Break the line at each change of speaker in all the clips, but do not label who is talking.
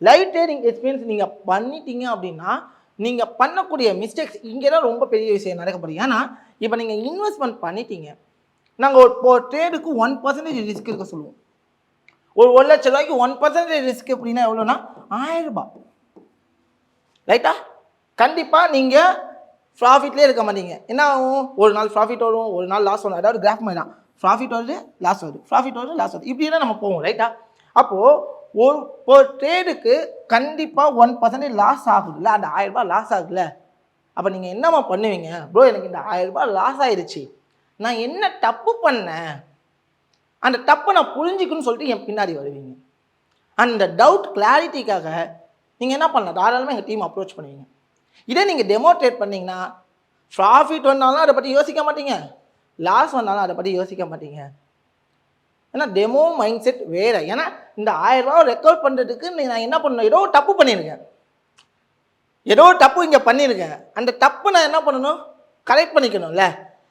Live trading experience நீங்கள் பண்ணிட்டீங்க அப்படின்னா நீங்கள் பண்ணக்கூடிய மிஸ்டேக்ஸ் இங்கே தான் ரொம்ப பெரிய விஷயம் நடக்கப்படுது. ஏன்னா இப்போ நீங்கள் இன்வெஸ்ட்மெண்ட் பண்ணிட்டீங்க, நாங்கள் ஒரு ட்ரேடுக்கு 1% ரிஸ்க் இருக்க சொல்லுவோம். ஒரு 1,00,000 ரூபாய்க்கு 1% ரிஸ்க் அப்படின்னா எவ்வளோனா 1000 ரூபாய். ரைட்டா? கண்டிப்பாக நீங்கள் ப்ராஃபிட்லேயே இருக்க மாட்டீங்க. என்ன ஆகும்? ஒரு நாள் ப்ராஃபிட் வரும், ஒரு நாள் லாஸ் வரும். அதாவது கிராஃப் மாதிரி தான், ப்ராஃபிட் வருது லாஸ் வருது, ப்ராஃபிட் வருது லாஸ் வருது, இப்படி தான் நம்ம போவோம். ரைட்டா? அப்போது ஒரு ட்ரேடுக்கு கண்டிப்பாக 1% லாஸ் ஆகுதுல்ல, அந்த 1000 ரூபாய் லாஸ் ஆகுதுல்ல. அப்போ நீங்கள் என்னம்மா பண்ணுவீங்க? ப்ரோ எனக்கு இந்த 1000 ரூபாய் லாஸ் ஆயிடுச்சு, நான் என்ன தப்பு பண்ணேன், அந்த தப்பை நான் புரிஞ்சுக்கணும்னு சொல்லிட்டு என் பின்னாடி வருவீங்க. அந்த டவுட் கிளாரிட்டிக்காக நீங்கள் என்ன பண்ணலாம், தாராளமாக எங்கள் டீம் அப்ரோச் பண்ணுவீங்க. இதே நீங்கள் டெமோட்ரேட் பண்ணிங்கன்னா ப்ராஃபிட் வந்தாலும் அதை பற்றி யோசிக்க மாட்டீங்க, லாஸ் வந்தாலும் அதை பற்றி யோசிக்க மாட்டீங்க. ஏன்னா டெமோ மைண்ட் செட் வேறு. ஏன்னா இந்த 1000 ரூபா ரெக்கவர் பண்ணுறதுக்கு நான் என்ன பண்ணணும், ஏதோ தப்பு பண்ணியிருக்கேன், ஏதோ தப்பு இங்கே பண்ணியிருக்கேன். அந்த தப்பை நான் என்ன பண்ணணும், கரெக்ட் பண்ணிக்கணும்ல.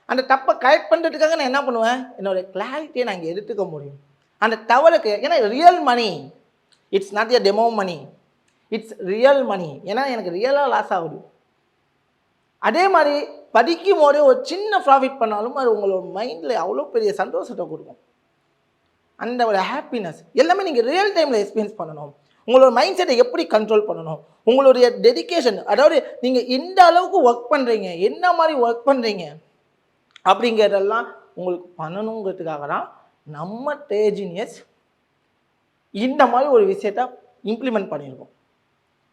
அந்த தப்பை கரெக்ட் பண்ணுறதுக்காக நான் என்ன பண்ணுவேன், என்னோடய கிளாரிட்டியை நான் இங்கே எடுத்துக்க முடியும். அந்த தவறுக்கு ஏன்னா real money, it's not a demo money, it's real money. ஏன்னா எனக்கு ரியலாக லாஸ் ஆகுது. அதே மாதிரி படிக்கும் போதே ஒரு சின்ன ப்ராஃபிட் பண்ணாலும் அது உங்களோட மைண்டில் அவ்வளோ பெரிய சந்தோஷத்தை கொடுக்கும். அந்த ஒரு ஹாப்பினஸ் எல்லாமே நீங்கள் ரியல் டைமில் எக்ஸ்பீரியன்ஸ் பண்ணணும். உங்களோட மைண்ட் செட்டை எப்படி கண்ட்ரோல் பண்ணணும், உங்களுடைய டெடிக்கேஷன், அதாவது நீங்கள் எந்த அளவுக்கு ஒர்க் பண்ணுறீங்க, என்ன மாதிரி ஒர்க் பண்ணுறீங்க அப்படிங்கிறதெல்லாம் உங்களுக்கு பண்ணணுங்கிறதுக்காக தான் நம்ம ட்ரேட் ஜீனியஸ் இந்த மாதிரி ஒரு விஷயத்தை இம்ப்ளிமெண்ட் பண்ணியிருக்கோம்.